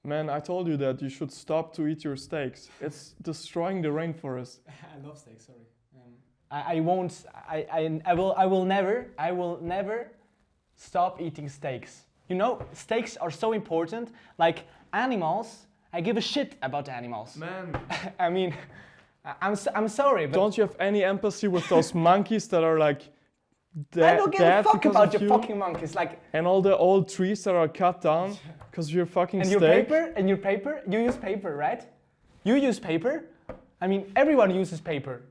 Man, I told you that you should stop to eat your steaks. It's destroying the rainforest. I love steak, sorry. I won't, I will never stop eating steaks. You know, steaks are so important. Like animals, I give a shit about animals. Man. I mean, I'm sorry, but don't you have any empathy with those monkeys that are like dead? I don't give a fuck about your fucking monkeys. Like, and all the old trees that are cut down because of your fucking and steak. Your paper, you use paper, right? You use paper. I mean, everyone uses paper.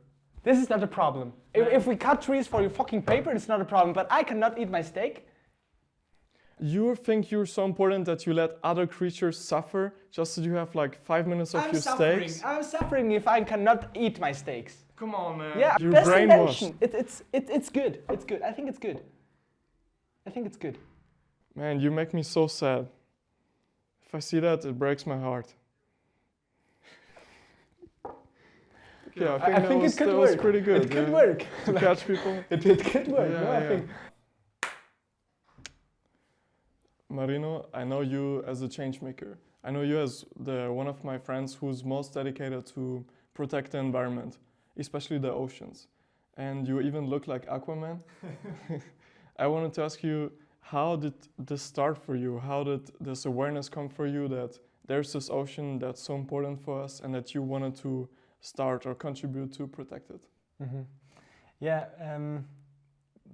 This is not a problem. If we cut trees for your fucking paper, it's not a problem. But I cannot eat my steak. You think you're so important that you let other creatures suffer just that you have like 5 minutes of your steaks? I'm suffering if I cannot eat my steaks. Come on, man. Yeah, you're best brainwashed. Invention. It's good. It's good. I think it's good. I think it's good. Man, you make me so sad. If I see that, it breaks my heart. Yeah, I think it could work. Was pretty good. It could work. To catch people. It could work. Yeah, I think. Marino, I know you as a change maker. I know you as one of my friends who's most dedicated to protect the environment, especially the oceans. And you even look like Aquaman. I wanted to ask you, how did this start for you? How did this awareness come for you that there's this ocean that's so important for us and that you wanted to start or contribute to protect it? Mm-hmm. Yeah,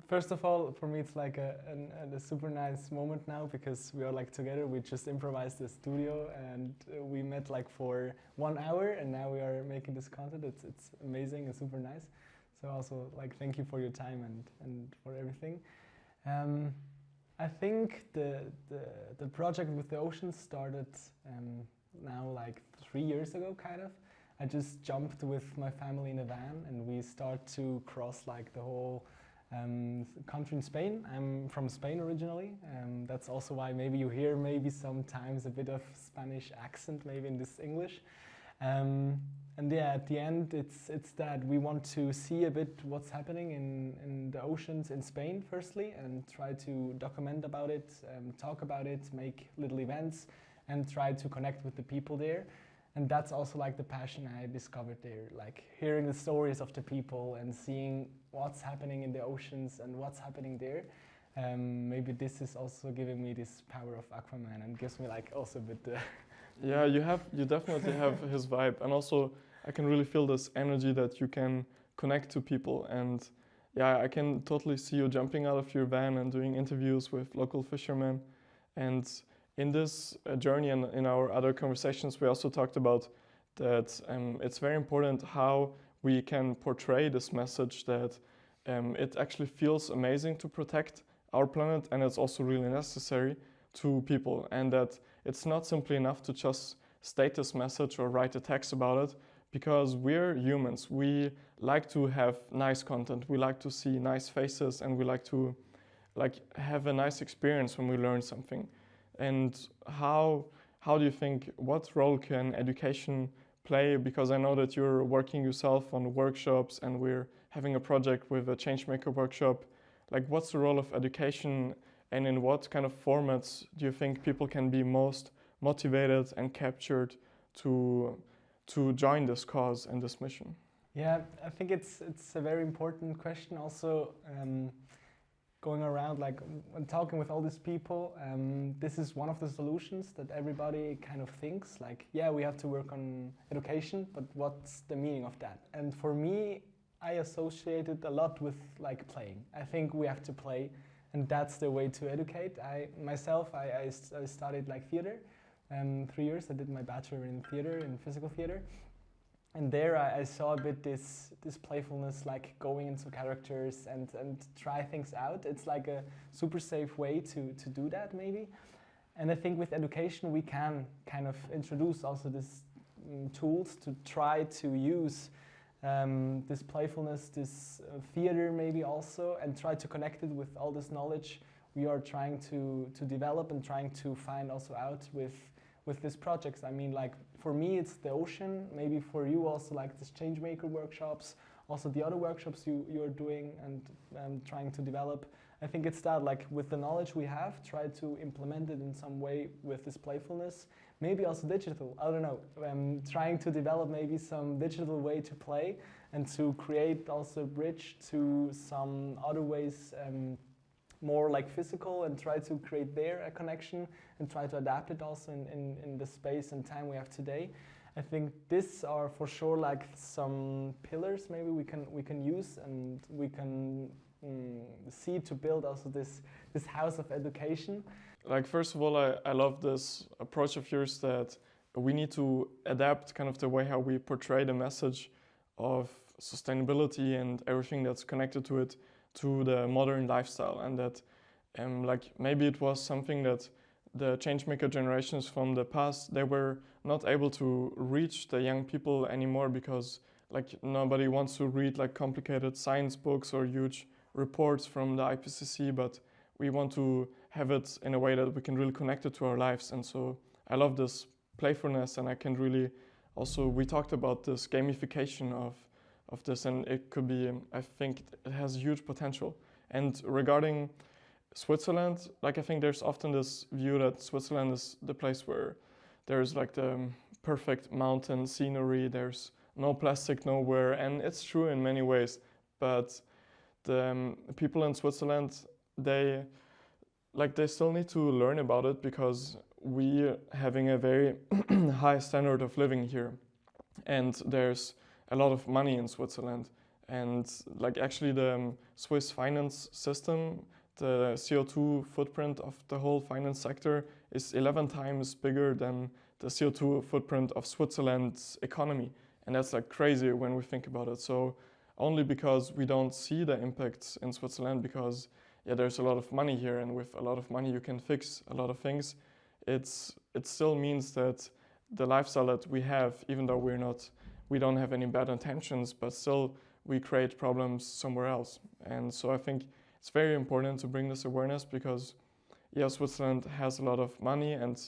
first of all, for me it's like a super nice moment now because we are like together. We just improvised the studio and we met like for 1 hour and now we are making this content. It's amazing and super nice. So also like thank you for your time and for everything. I think the project with the ocean started now like 3 years ago, kind of. I just jumped with my family in a van and we start to cross like the whole country in Spain. I'm from Spain originally. That's also why maybe you hear maybe sometimes a bit of Spanish accent maybe in this English. And yeah, at the end it's that we want to see a bit what's happening in the oceans in Spain firstly and try to document about it, talk about it, make little events and try to connect with the people there. And that's also like the passion I discovered there, like hearing the stories of the people and seeing what's happening in the oceans and what's happening there. Maybe this is also giving me this power of Aquaman and gives me like also a bit the... Yeah, you definitely have his vibe. And also I can really feel this energy that you can connect to people. And yeah, I can totally see you jumping out of your van and doing interviews with local fishermen. And in this journey and in our other conversations, we also talked about that it's very important how we can portray this message that it actually feels amazing to protect our planet and it's also really necessary to people, and that it's not simply enough to just state this message or write a text about it, because we're humans. We like to have nice content, we like to see nice faces, and we like to have a nice experience when we learn something. And how do you think, what role can education play? Because I know that you're working yourself on workshops and we're having a project with a Changemaker workshop. Like, what's the role of education and in what kind of formats do you think people can be most motivated and captured to join this cause and this mission? Yeah, I think it's a very important question also. Going around like when talking with all these people, this is one of the solutions that everybody kind of thinks like, yeah, we have to work on education, but what's the meaning of that? And for me, I associate it a lot with like playing. I think we have to play and that's the way to educate. I studied like theater, 3 years. I did my bachelor in theater, in physical theater. And there I saw a bit this playfulness, like going into characters and try things out. It's like a super safe way to do that maybe. And I think with education we can kind of introduce also these tools to try to use this playfulness, this theater maybe also, and try to connect it with all this knowledge we are trying to develop and trying to find also out with these projects. I mean, like for me it's the ocean, maybe for you also like this Changemaker workshops, also the other workshops you're doing and trying to develop. I think it's that, like with the knowledge we have, try to implement it in some way with this playfulness, maybe also digital, I don't know, trying to develop maybe some digital way to play and to create also a bridge to some other ways, more like physical, and try to create there a connection and try to adapt it also in the space and time we have today. I think these are for sure like some pillars maybe we can use, and we can see to build also this house of education. Like, first of all, I love this approach of yours that we need to adapt kind of the way how we portray the message of sustainability and everything that's connected to it to the modern lifestyle, and that like maybe it was something that the changemaker generations from the past, they were not able to reach the young people anymore, because like nobody wants to read like complicated science books or huge reports from the IPCC, but we want to have it in a way that we can really connect it to our lives. And so I love this playfulness, and I can really also, we talked about this gamification of this, and it could be, I think it has huge potential. And regarding Switzerland, like I think there's often this view that Switzerland is the place where there's like the perfect mountain scenery, there's no plastic nowhere, and it's true in many ways, but the people in Switzerland, they still need to learn about it, because we having a very high standard of living here, and there's a lot of money in Switzerland, and like actually the Swiss finance system, the CO2 footprint of the whole finance sector is 11 times bigger than the CO2 footprint of Switzerland's economy, and that's like crazy when we think about it. So only because we don't see the impacts in Switzerland, because yeah, there's a lot of money here, and with a lot of money you can fix a lot of things. It still means that the lifestyle that we have, even though we don't have any bad intentions, but still we create problems somewhere else. And so I think it's very important to bring this awareness, because yeah, Switzerland has a lot of money, and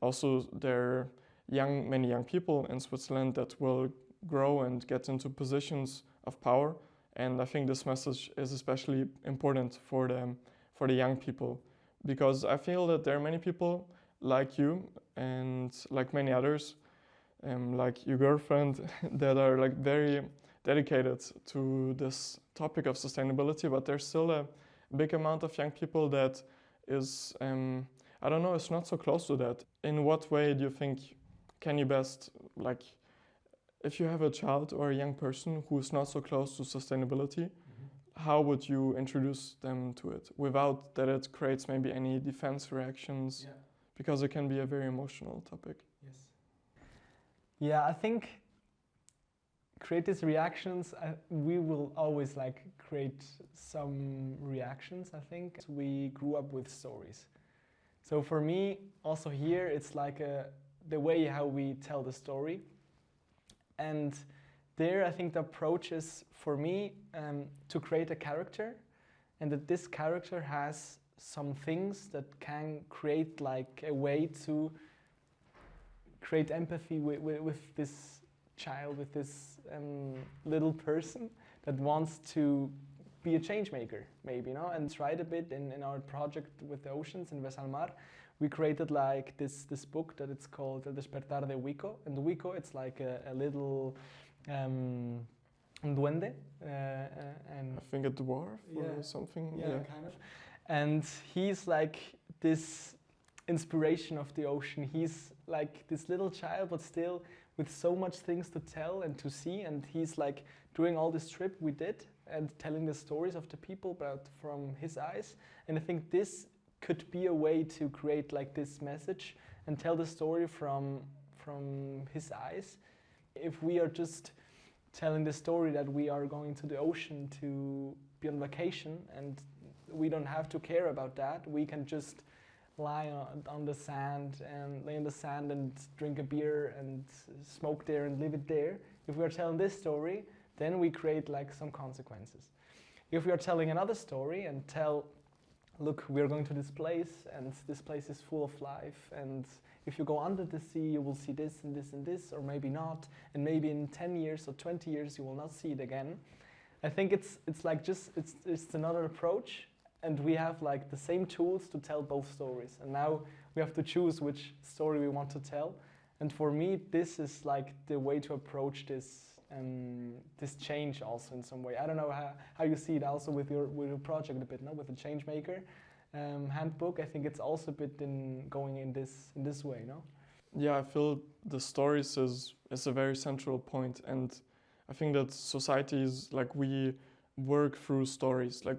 also there are many young people in Switzerland that will grow and get into positions of power. And I think this message is especially important for the young people, because I feel that there are many people like you and like many others, like your girlfriend, that are like very dedicated to this topic of sustainability, but there's still a big amount of young people that is, I don't know, it's not so close to that. In what way do you think can you best, like, if you have a child or a young person who is not so close to sustainability, how would you introduce them to it without that it creates maybe any defense reactions? Yeah. Because it can be a very emotional topic. Yes. Yeah, I think create these reactions, we will always like create some reactions, I think. We grew up with stories. So for me, also here, it's like the way how we tell the story. And there, I think the approach is, for me, to create a character, and that this character has some things that can create like a way to create empathy with this child, with this little person that wants to be a change maker, maybe, you know, and tried a bit in our project with the oceans in Vesalmar. We created like this book that it's called Despertar de Wico, and Wico, it's like a little duende, and I think a dwarf or something. Yeah, kind of. And he's like this inspiration of the ocean. He's like this little child, but still with so much things to tell and to see. And he's like doing all this trip we did and telling the stories of the people, but from his eyes. And I think this could be a way to create like this message and tell the story from his eyes. If we are just telling the story that we are going to the ocean to be on vacation, and we don't have to care about that, we can just lie on the sand and lay in the sand and drink a beer and smoke there and live it there. If we are telling this story, then we create like some consequences. If we are telling another story and tell, look, we are going to this place, and this place is full of life, and if you go under the sea, you will see this and this and this, or maybe not, and maybe in 10 years or 20 years you will not see it again. I think it's like just it's another approach, and we have like the same tools to tell both stories. And now we have to choose which story we want to tell. And for me, this is like the way to approach this change also in some way. I don't know how you see it also with your project a bit, no? With the change maker handbook. I think it's also a bit going in this way, no? Yeah, I feel the stories is a very central point, and I think that societies, like, we work through stories, like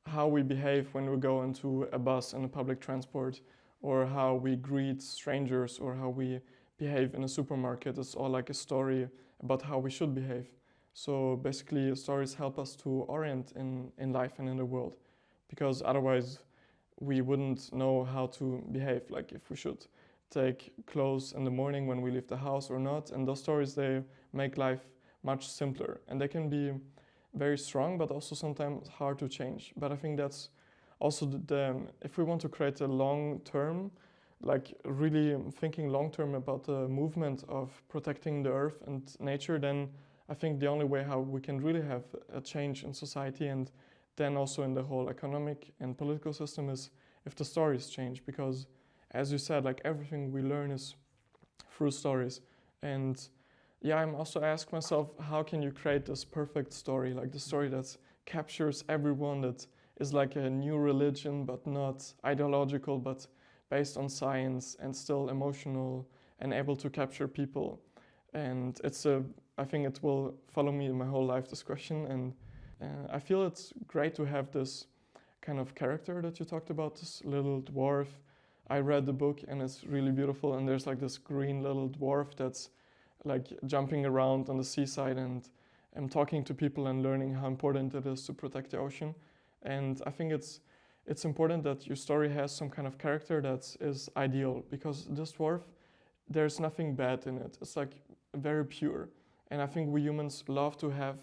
how we behave when we go into a bus and a public transport, or how we greet strangers, or how we behave in a supermarket. It's all like a story about how we should behave. So basically, stories help us to orient in life and in the world, because otherwise we wouldn't know how to behave, like if we should take clothes in the morning when we leave the house or not. And those stories, they make life much simpler, and they can be very strong, but also sometimes hard to change. But I think that's also if we want to create a long term, like really thinking long term about the movement of protecting the earth and nature, then I think the only way how we can really have a change in society, and then also in the whole economic and political system, is if the stories change. Because as you said, like, everything we learn is through stories. And yeah, I'm also asking myself, how can you create this perfect story, like the story that captures everyone, that is like a new religion, but not ideological, but based on science and still emotional and able to capture people. And I think it will follow me my whole life, this question. And I feel it's great to have this kind of character that you talked about, this little dwarf. I read the book and it's really beautiful, and there's like this green little dwarf that's like jumping around on the seaside and talking to people and learning how important it is to protect the ocean. And I think it's important that your story has some kind of character that is ideal, because this dwarf, there's nothing bad in it. It's like very pure. And I think we humans love to have,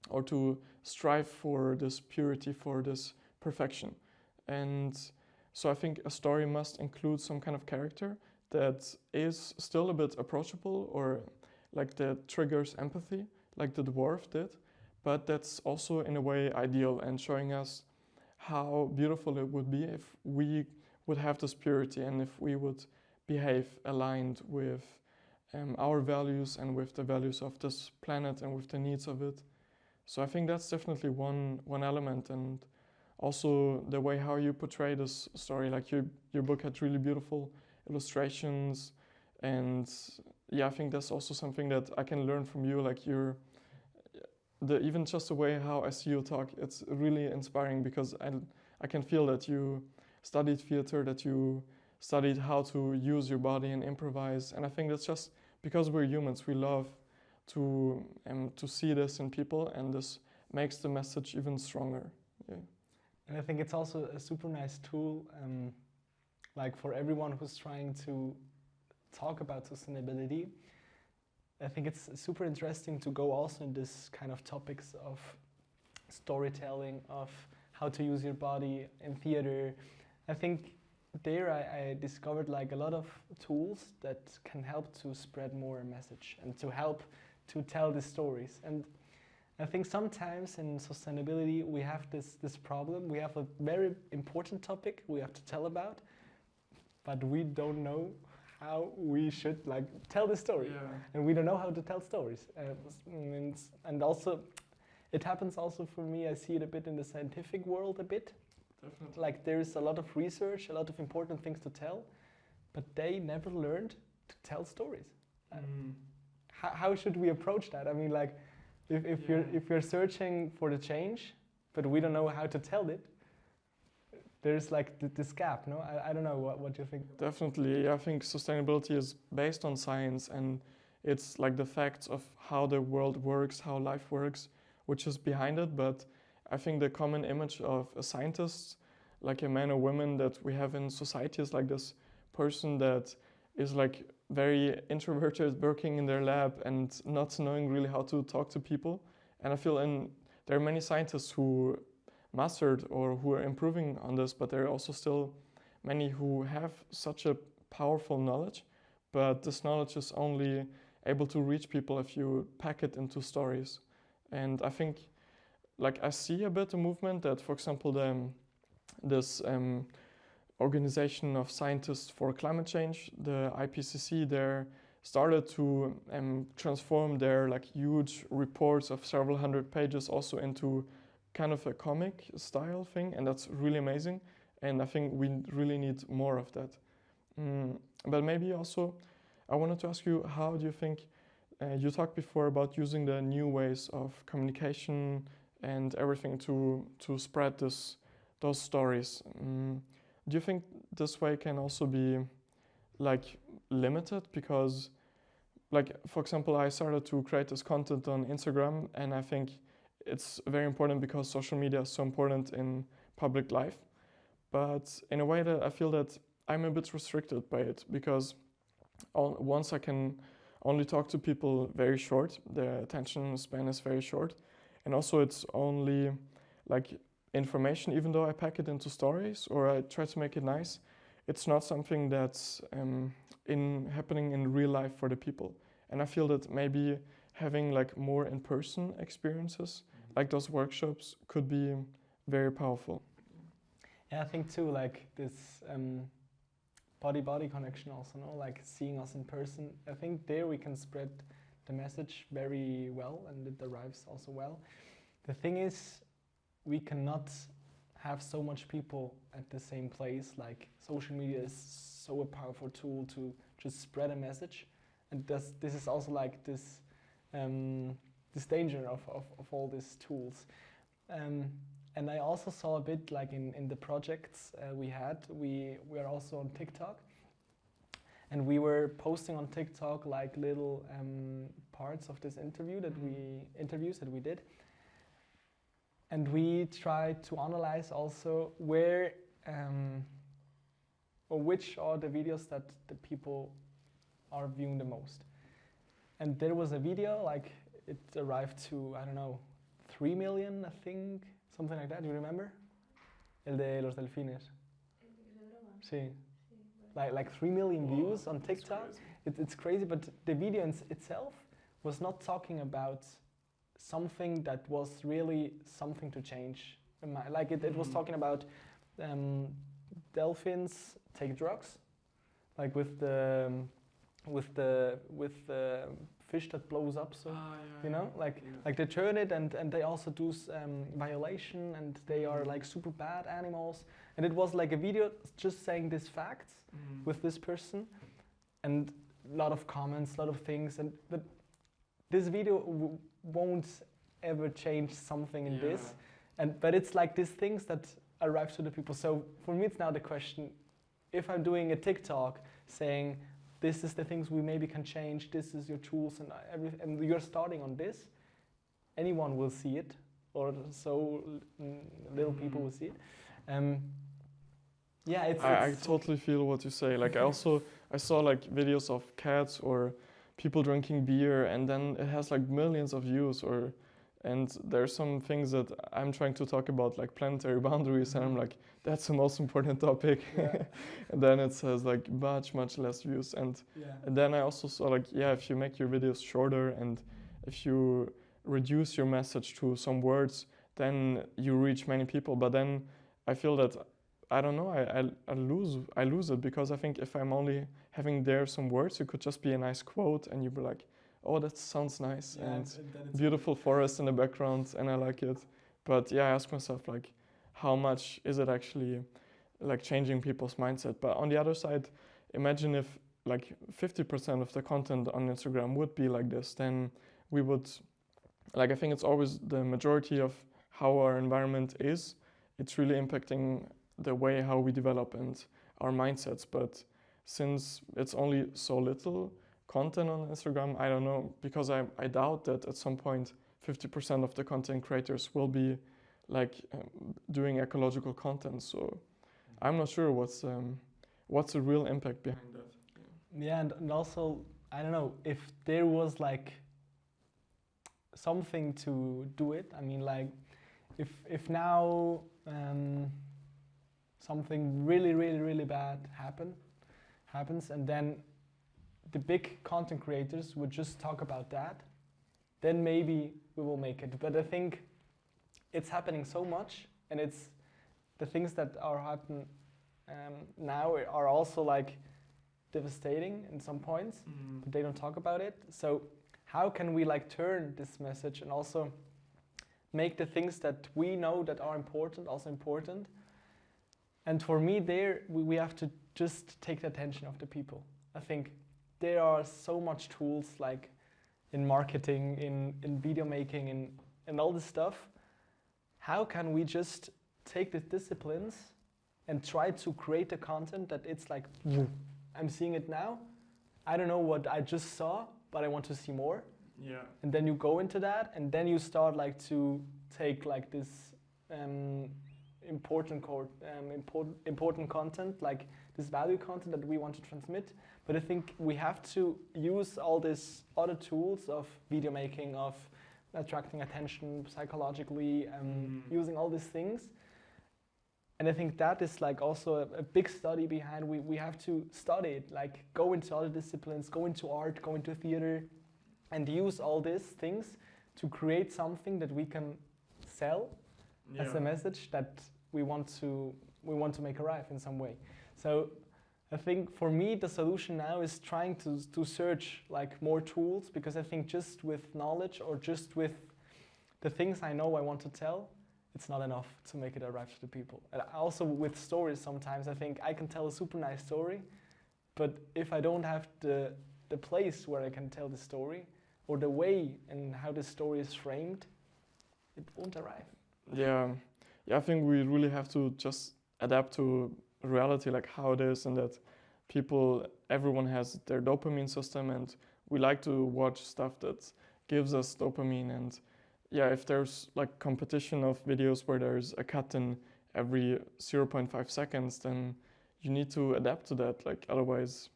or to strive for, this purity, for this perfection. And so I think a story must include some kind of character that is still a bit approachable, or like that triggers empathy, like the dwarf did, but that's also in a way ideal, and showing us how beautiful it would be if we would have this purity, and if we would behave aligned with our values and with the values of this planet and with the needs of it. So I think that's definitely one element. And also the way how you portray this story, like your book had really beautiful illustrations, and yeah, I think that's also something that I can learn from you, like even just the way how I see you talk, it's really inspiring, because I can feel that you studied theater, that you studied how to use your body and improvise. And I think that's just because we're humans, we love to see this in people, and this makes the message even stronger. Yeah. And I think it's also a super nice tool, like for everyone who's trying to talk about sustainability. I think it's super interesting to go also in this kind of topics of storytelling, of how to use your body in theater. I think there I discovered like a lot of tools that can help to spread more a message and to help to tell the stories. And I think sometimes in sustainability we have this problem. We have a very important topic we have to tell about, but we don't know how we should like tell the story. Yeah. And we don't know how to tell stories. And also, it happens also for me, I see it a bit in the scientific world a bit. Definitely. Like there's a lot of research, a lot of important things to tell, but they never learned to tell stories. How should we approach that? I mean, like, if you're searching for the change, but we don't know how to tell it, there's like this gap, no? I don't know what you think. Definitely, I think sustainability is based on science, and it's like the facts of how the world works, how life works, which is behind it. But I think the common image of a scientist, like a man or woman that we have in society, is like this person that is like very introverted, working in their lab and not knowing really how to talk to people. And I feel there are many scientists who mastered or who are improving on this, but there are also still many who have such a powerful knowledge, but this knowledge is only able to reach people if you pack it into stories. And I think, like, I see a bit a movement that, for example, this Organization of Scientists for Climate Change, the IPCC, there started to transform their like huge reports of several hundred pages also into kind of a comic style thing, and that's really amazing. And I think we really need more of that. But maybe also, I wanted to ask you, how do you think, you talked before about using the new ways of communication and everything to spread those stories. Do you think this way can also be like limited? Because like, for example, I started to create this content on Instagram, and I think it's very important because social media is so important in public life. But in a way that I feel that I'm a bit restricted by it, because once I can only talk to people very short, the attention span is very short, and also it's only like information, even though I pack it into stories or I try to make it nice, it's not something that's happening in real life for the people. And I feel that maybe having like more in-person experiences, like those workshops, could be very powerful. Yeah, I think too, like this body-body connection also, no? Like seeing us in person. I think there we can spread the message very well, and it arrives also well. The thing is, we cannot have so much people at the same place. Like social media is so a powerful tool to just spread a message, and this is also like this danger of all these tools. And I also saw a bit like in the projects we are also on TikTok, and we were posting on TikTok like little parts of this interviews that we did. And we tried to analyze also where or which are the videos that the people are viewing the most. And there was a video, like it arrived to, I don't know, 3 million, I think, something like that. Do you remember? El de los delfines. Sí. Like 3 million views on TikTok. It's crazy, but the video itself was not talking about something that was really something to change. Like it was talking about dolphins take drugs, like with the fish that blows up. So you know, like they turn it, and they also do violation, and they are like super bad animals. And it was like a video just saying these facts with this person, and a lot of comments, a lot of things, but this video won't ever change something in this, but it's like these things that arrive to the people. So for me, it's now the question: if I'm doing a TikTok saying this is the things we maybe can change, this is your tools and everything, and you're starting on this, anyone will see it, or so little people will see it. I totally feel what you say. Like I saw like videos of cats or people drinking beer, and then it has like millions of views, and there's some things that I'm trying to talk about, like planetary boundaries, and I'm like, that's the most important topic. And then it says like much less views, and then I also saw like, if you make your videos shorter and if you reduce your message to some words, then you reach many people. But then I feel that, I don't know, I lose it, because I think if I'm only having there some words, it could just be a nice quote, and you'd be like, oh, that sounds nice, and beautiful forest in the background, and I like it. But I ask myself, like, how much is it actually like changing people's mindset? But on the other side, imagine if like 50% of the content on Instagram would be like this, then we would, like, I think it's always the majority of how our environment is. It's really impacting the way how we develop and our mindsets. But since it's only so little content on Instagram, I don't know, because I doubt that at some point 50% of the content creators will be like doing ecological content. So I'm not sure what's the real impact behind that. Yeah, and also, I don't know, if there was like something to do it. I mean, like if now something really bad happens, and then the big content creators would just talk about that, then maybe we will make it. But I think it's happening so much, and it's the things that are happening now are also like devastating in some points, but they don't talk about it. So how can we like turn this message and also make the things that we know that are important also important? And for me there, we have to just take the attention of the people. I think there are so much tools like in marketing, in video making, in all this stuff. How can we just take the disciplines and try to create the content that it's like, I'm seeing it now. I don't know what I just saw, but I want to see more. Yeah. And then you go into that, and then you start like to take like this important content, like this value content that we want to transmit. But I think we have to use all these other tools of video making, of attracting attention psychologically, using all these things. And I think that is like also a big study behind. We have to study it, like go into other disciplines, go into art, go into theater, and use all these things to create something that we can sell as a message that we want to make arrive in some way. So I think for me the solution now is trying to search like more tools, because I think just with knowledge or just with the things I know I want to tell, it's not enough to make it arrive to the people. And also with stories sometimes I think I can tell a super nice story, but if I don't have the place where I can tell the story or the way and how the story is framed, it won't arrive. Yeah, I think we really have to just adapt to reality, like how it is, and that everyone has their dopamine system, and we like to watch stuff that gives us dopamine. And yeah, if there's like competition of videos where there's a cut in every 0.5 seconds, then you need to adapt to that. Like otherwise,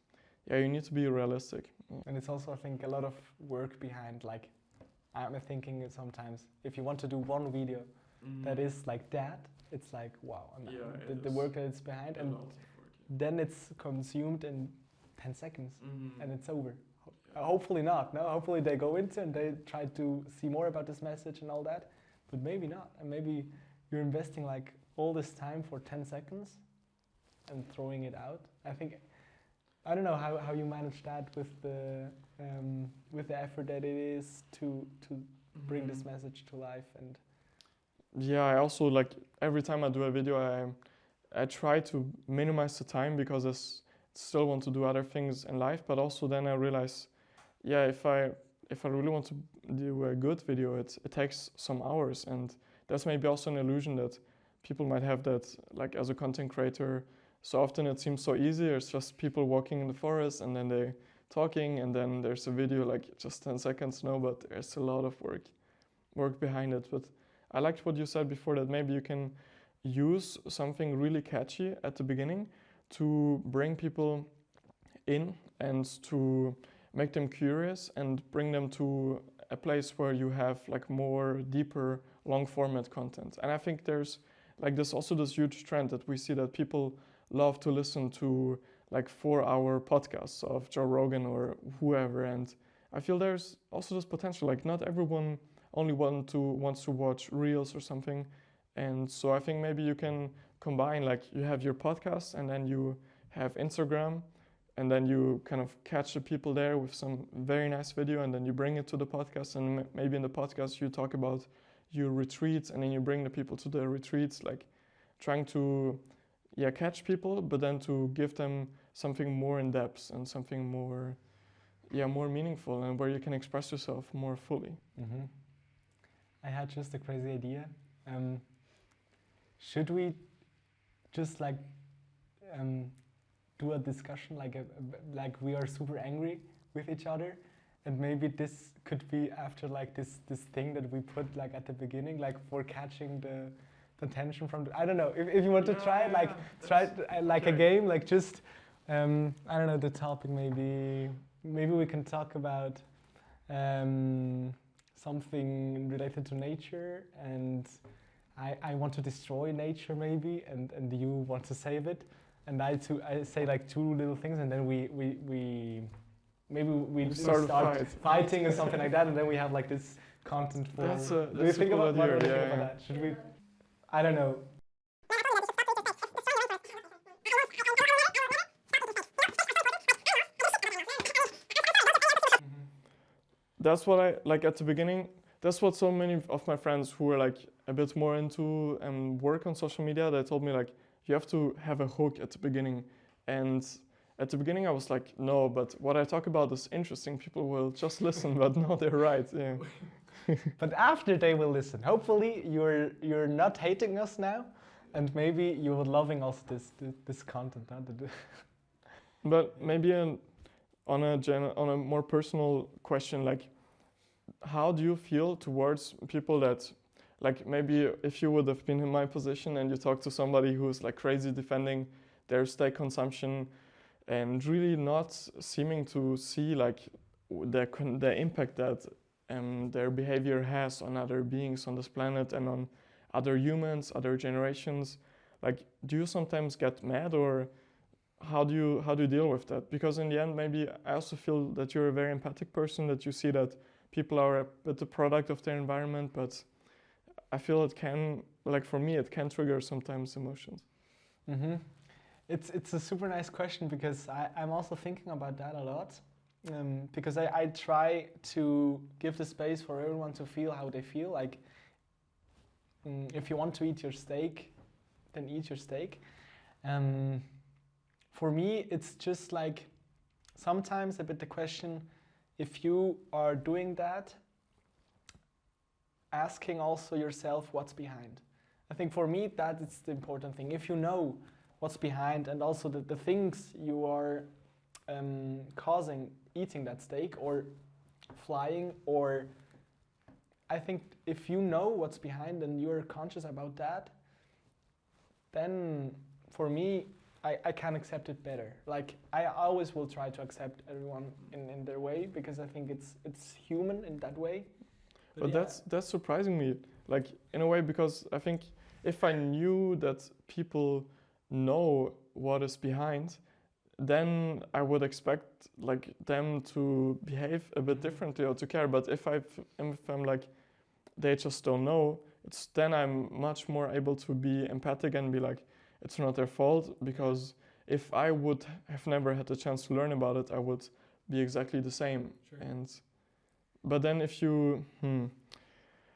yeah, you need to be realistic. And it's also, I think, a lot of work behind. Like I'm thinking sometimes if you want to do one video that is like that, it's like wow, the work that it's behind, and then it's consumed in 10 seconds and it's over. Hopefully not. No, hopefully they go into and they try to see more about this message and all that, but maybe not. And maybe you're investing like all this time for 10 seconds and throwing it out. I don't know how you manage that with the effort that it is to bring this message to life. And yeah, I also like every time I do a video, I try to minimize the time, because I still want to do other things in life. But also then I realize, yeah, if I really want to do a good video, it takes some hours, and that's maybe also an illusion that people might have, that like as a content creator, so often it seems so easy. It's just people walking in the forest and then they talking, and then there's a video like just 10 seconds. No, but there's a lot of work behind it. But I liked what you said before, that maybe you can use something really catchy at the beginning to bring people in and to make them curious and bring them to a place where you have like more deeper long format content. And I think there's like this huge trend that we see, that people love to listen to like 4-hour podcasts of Joe Rogan or whoever. And I feel there's also this potential, like not everyone only wants to watch reels or something. And so I think maybe you can combine, like you have your podcast and then you have Instagram, and then you kind of catch the people there with some very nice video, and then you bring it to the podcast, and maybe in the podcast you talk about your retreats, and then you bring the people to the retreats, like trying to catch people, but then to give them something more in depth and something more meaningful, and where you can express yourself more fully. Mm-hmm. I had just a crazy idea. Should we just like do a discussion, like we are super angry with each other, and maybe this could be after like this thing that we put like at the beginning, like for catching the tension from I don't know, if you want to try it, like try it like a game, like just I don't know, the topic, maybe we can talk about something related to nature, and I want to destroy nature maybe, and you want to save it, and I say like 2 little things, and then we start fighting or something like that, and then we have like this content for. Do you think about that? Should we? I don't know. that's what I like at the beginning. That's what so many of my friends who were like a bit more into work on social media, they told me like you have to have a hook at the beginning. And at the beginning I was like, no, but what I talk about is interesting. People will just listen, but no, they're right. Yeah. But after they will listen, hopefully you're not hating us now, and maybe you're loving also this content. Huh? But maybe on a more personal question, like, how do you feel towards people that, like, maybe if you would have been in my position and you talk to somebody who's like crazy defending their steak consumption and really not seeming to see like the impact that their behavior has on other beings on this planet and on other humans, other generations, like, do you sometimes get mad, or how do you deal with that? Because in the end, maybe I also feel that you're a very empathic person, that you see that people are a bit the product of their environment, but I feel it can, like for me, it can trigger sometimes emotions. Mm-hmm. It's a super nice question, because I'm also thinking about that a lot. Because I try to give the space for everyone to feel how they feel. Like, if you want to eat your steak, then eat your steak. For me, it's just like sometimes a bit the question, if you are doing that, asking also yourself what's behind. I think for me that is the important thing. If you know what's behind and also the things you are causing eating that steak or flying, or I think if you know what's behind and you're conscious about that, then for me I can accept it better. Like, I always will try to accept everyone in their way, because I think it's human in that way. But yeah, that's surprising me, like, in a way, because I think if I knew that people know what is behind, then I would expect like them to behave a bit differently or to care. But if I'm like, they just don't know, then I'm much more able to be empathic and be like, it's not their fault, because if I would have never had the chance to learn about it, I would be exactly the same. Sure. But then if you,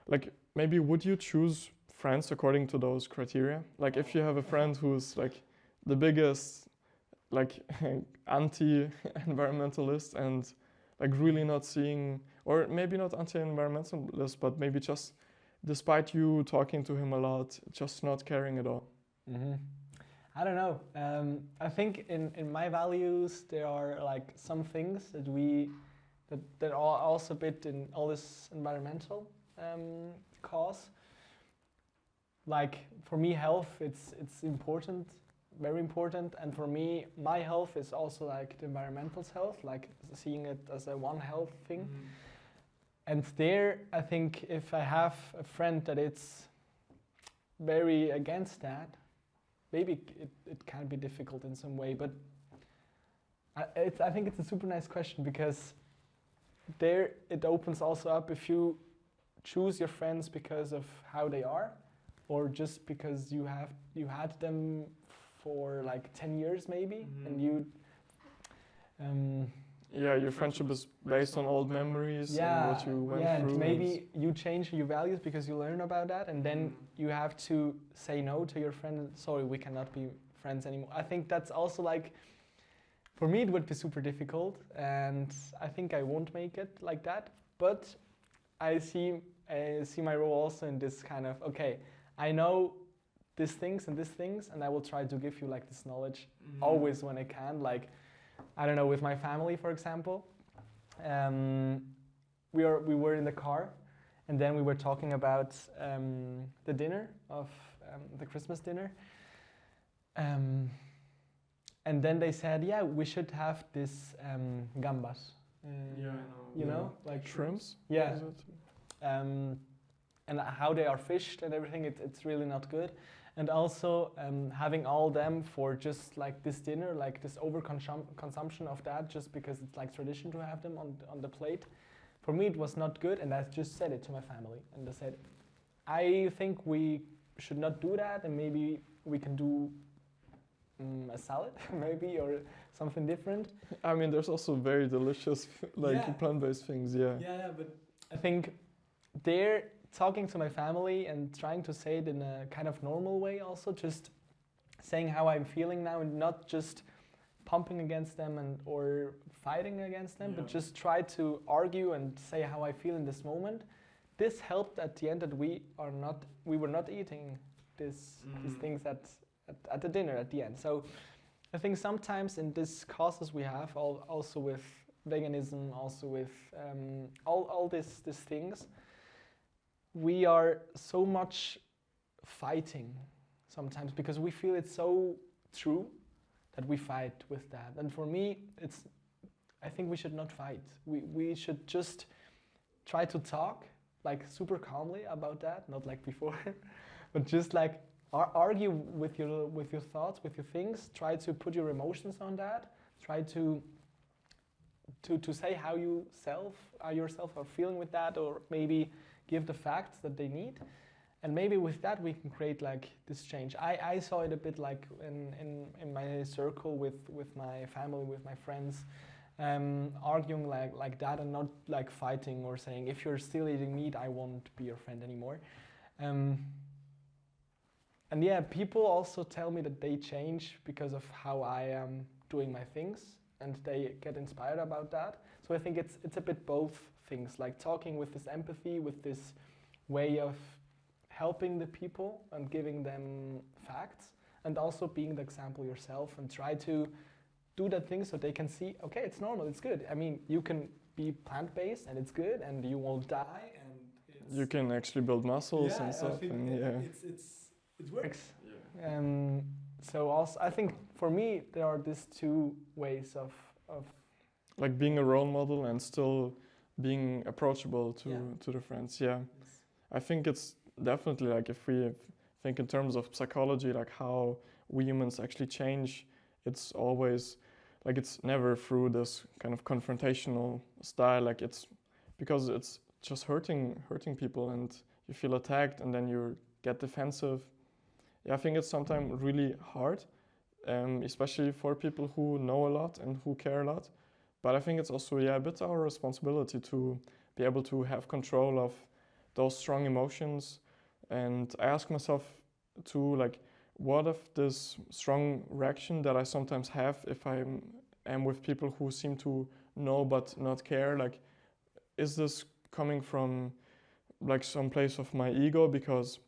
like, maybe would you choose friends according to those criteria? Like, if you have a friend who's like the biggest, like, anti-environmentalist and like really not seeing, or maybe not anti-environmentalist, but maybe just despite you talking to him a lot, just not caring at all. Mm-hmm. I don't know. I think in my values there are like some things that are also a bit in all this environmental cause. Like, for me, health it's important, very important, and for me my health is also like the environmental's health, like seeing it as a one health thing. Mm-hmm. And there, I think if I have a friend that it's very against that, maybe it can be difficult in some way, but I think it's a super nice question, because there it opens also up if you choose your friends because of how they are, or just because you had them for like 10 years maybe, mm-hmm. and you your friendship is based on old memories and what you went through. And maybe you change your values because you learn about that, and then you have to say no to your friend. Sorry, we cannot be friends anymore. I think that's also like, for me it would be super difficult, and I think I won't make it like that. But I see my role also in this kind of, okay, I know these things, and I will try to give you like this knowledge always when I can. Like, I don't know, with my family, for example, we were in the car, and then we were talking about the dinner of the Christmas dinner, and then they said, yeah, we should have this gambas. You know, like shrimps. Yeah. And how they are fished and everything, it's really not good. And also having all them for just like this dinner, like this consumption of that, just because it's like tradition to have them on the plate. For me, it was not good, and I just said it to my family, and I said, I think we should not do that, and maybe we can do a salad maybe, or something different. I mean, there's also very delicious plant-based things. Yeah. Yeah, but I think they're talking to my family and trying to say it in a kind of normal way also, just saying how I'm feeling now and not just pumping against them or fighting against them, but just try to argue and say how I feel in this moment. This helped at the end that we were not eating these things at the dinner at the end. So I think sometimes in these causes we have, also with veganism, also with all these things, we are so much fighting sometimes because we feel it's so true that we fight with that. And for me, I think we should not fight. We should just try to talk like super calmly about that, not like before, but just like argue with your thoughts, with your things. Try to put your emotions on that. Try to say how you yourself are feeling with that, or maybe give the facts that they need. And maybe with that we can create like this change. I saw it a bit like in my circle with my family, with my friends, arguing like that, and not like fighting or saying, if you're still eating meat, I won't be your friend anymore. And yeah, people also tell me that they change because of how I am doing my things, and they get inspired about that. So I think it's a bit both things, like talking with this empathy, with this way of helping the people and giving them facts, and also being the example yourself and try to do that thing so they can see, okay, it's normal, it's good. I mean, you can be plant-based and it's good and you won't die, and you can actually build muscles and stuff. I think it works. Yeah. So also, I think for me there are these two ways of like being a role model and still being approachable to the friends. Yeah. Yes. I think it's definitely like, if we think in terms of psychology, like how we humans actually change, it's always like, it's never through this kind of confrontational style. Like, it's because it's just hurting people and you feel attacked and then you get defensive. Yeah, I think it's sometimes really hard, especially for people who know a lot and who care a lot. But I think it's also a bit our responsibility to be able to have control of those strong emotions. And I ask myself too, like, what if this strong reaction that I sometimes have if I am with people who seem to know but not care, like, is this coming from like some place of my ego because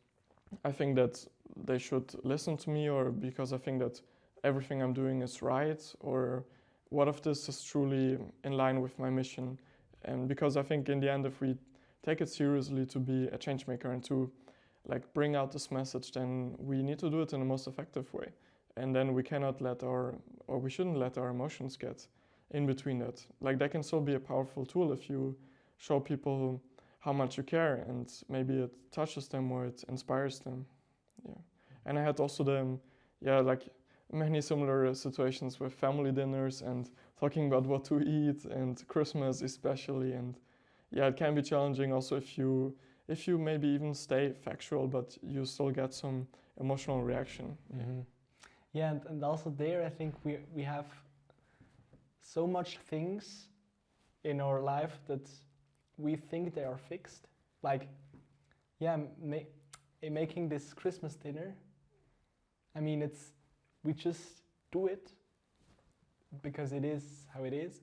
I think that they should listen to me, or because I think that everything I'm doing is right, or what if this is truly in line with my mission? And because I think in the end, if we take it seriously to be a change maker and to like bring out this message, then we need to do it in the most effective way. And then we cannot we shouldn't let our emotions get in between that. Like, that can still be a powerful tool if you show people how much you care, and maybe it touches them or it inspires them. Yeah. And I had also like many similar situations with family dinners and talking about what to eat, and Christmas especially. And yeah, it can be challenging also if you maybe even stay factual, but you still get some emotional reaction. Mm-hmm. Yeah, and also there I think we have so much things in our life that we think they are fixed. Like, yeah, making this Christmas dinner, I mean, we just do it because it is how it is.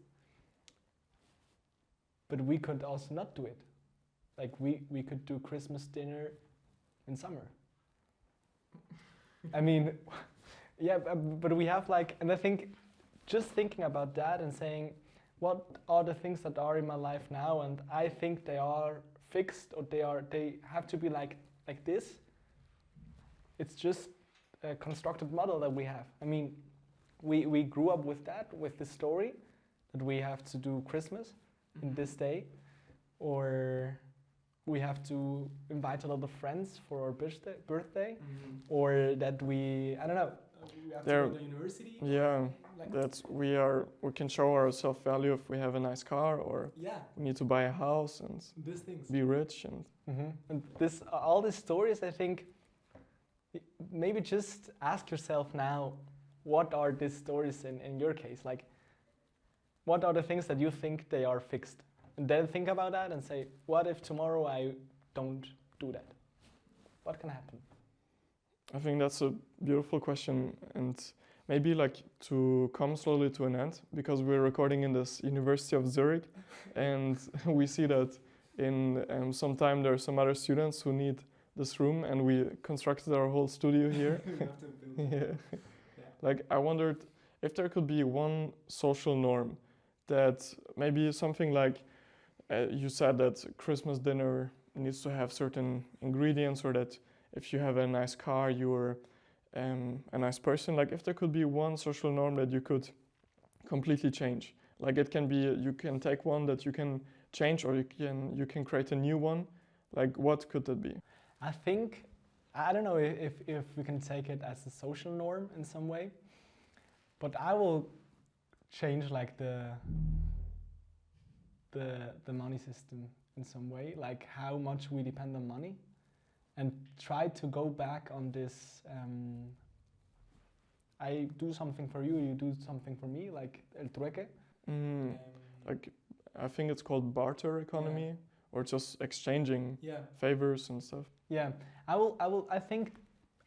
But we could also not do it. Like, we could do Christmas dinner in summer. I mean, yeah, but we have like, and I think just thinking about that and saying, what are the things that are in my life now, and I think they are fixed, or they have to be like this. It's just a constructed model that we have. I mean, we grew up with that, with the story that we have to do Christmas in this day, or we have to invite a lot of friends for our birthday, or that we don't know, we have to go to university. Yeah, like we can show our self-value if we have a nice car, or we need to buy a house and these things. Be rich and and all these stories, I think maybe just ask yourself now, what are these stories in your case? Like, what are the things that you think they are fixed? And then think about that and say, what if tomorrow I don't do that? What can happen? I think that's a beautiful question, and maybe like to come slowly to an end, because we're recording in this University of Zurich, and we see that in some time there are some other students who need this room, and we constructed our whole studio here. Yeah. Like, I wondered if there could be one social norm that maybe something like you said that Christmas dinner needs to have certain ingredients, or that if you have a nice car, you're a nice person. Like, if there could be one social norm that you could completely change, like it can be, you can take one that you can change, or you can create a new one. Like, what could that be? I think, I don't know if we can take it as a social norm in some way, but I will change like the money system in some way, like how much we depend on money, and try to go back on this, I do something for you, you do something for me, like el trueque. Like, I think it's called barter economy, or just exchanging favors and stuff. Yeah, I think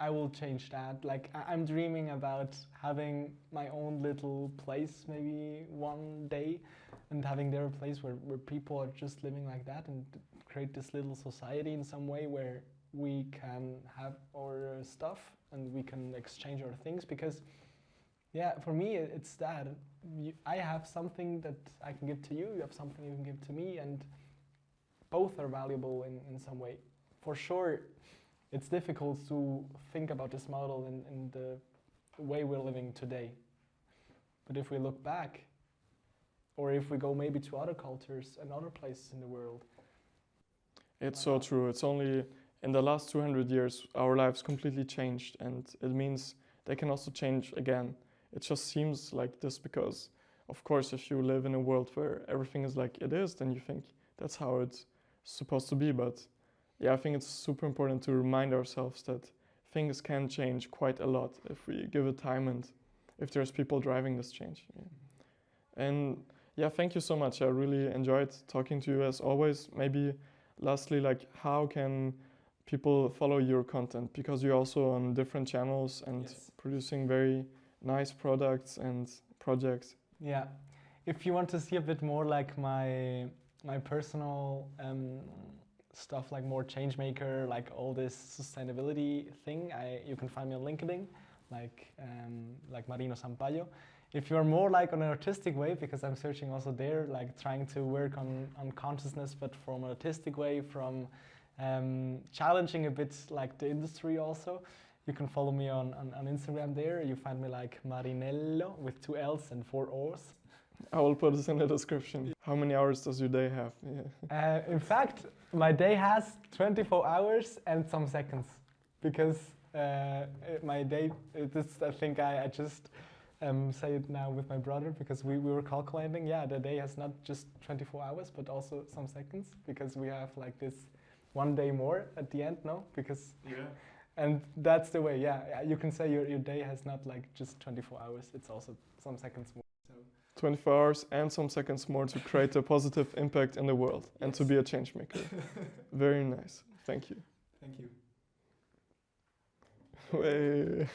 I will change that. Like, I'm dreaming about having my own little place maybe one day, and having there a place where people are just living like that, and create this little society in some way where we can have our stuff and we can exchange our things. Because for me it's that I have something that I can give to you, you have something you can give to me, and both are valuable in some way. For sure, it's difficult to think about this model in the way we're living today. But if we look back, or if we go maybe to other cultures and other places in the world. It's so true. It's only in the last 200 years our lives completely changed, and it means they can also change again. It just seems like this because, of course, if you live in a world where everything is like it is, then you think that's how it's supposed to be. But yeah, I think it's super important to remind ourselves that things can change quite a lot if we give it time and if there's people driving this change. Yeah. And yeah, thank you so much. I really enjoyed talking to you as always. Maybe lastly, like, how can people follow your content? Because you're also on different channels and producing very nice products and projects. Yeah, if you want to see a bit more like my personal stuff, like more change maker, like all this sustainability thing, you can find me on LinkedIn, like Marino Sampaio. If you're more like on an artistic way, because I'm searching also there, like trying to work on consciousness, but from an artistic way, from challenging a bit like the industry also, you can follow me on Instagram there. You find me like Marinello with 2 L's and 4 O's. I will put this in the description. How many hours does your day have? Yeah. In fact, my day has 24 hours and some seconds, because my day, I think I just say it now with my brother, because we were calculating, the day has not just 24 hours, but also some seconds, because we have like this one day more at the end, no? Because, and that's the way, you can say your day has not like just 24 hours, it's also some seconds more. 24 hours and some seconds more to create a positive impact in the world and to be a change maker. Very nice. Thank you. Thank you. Way.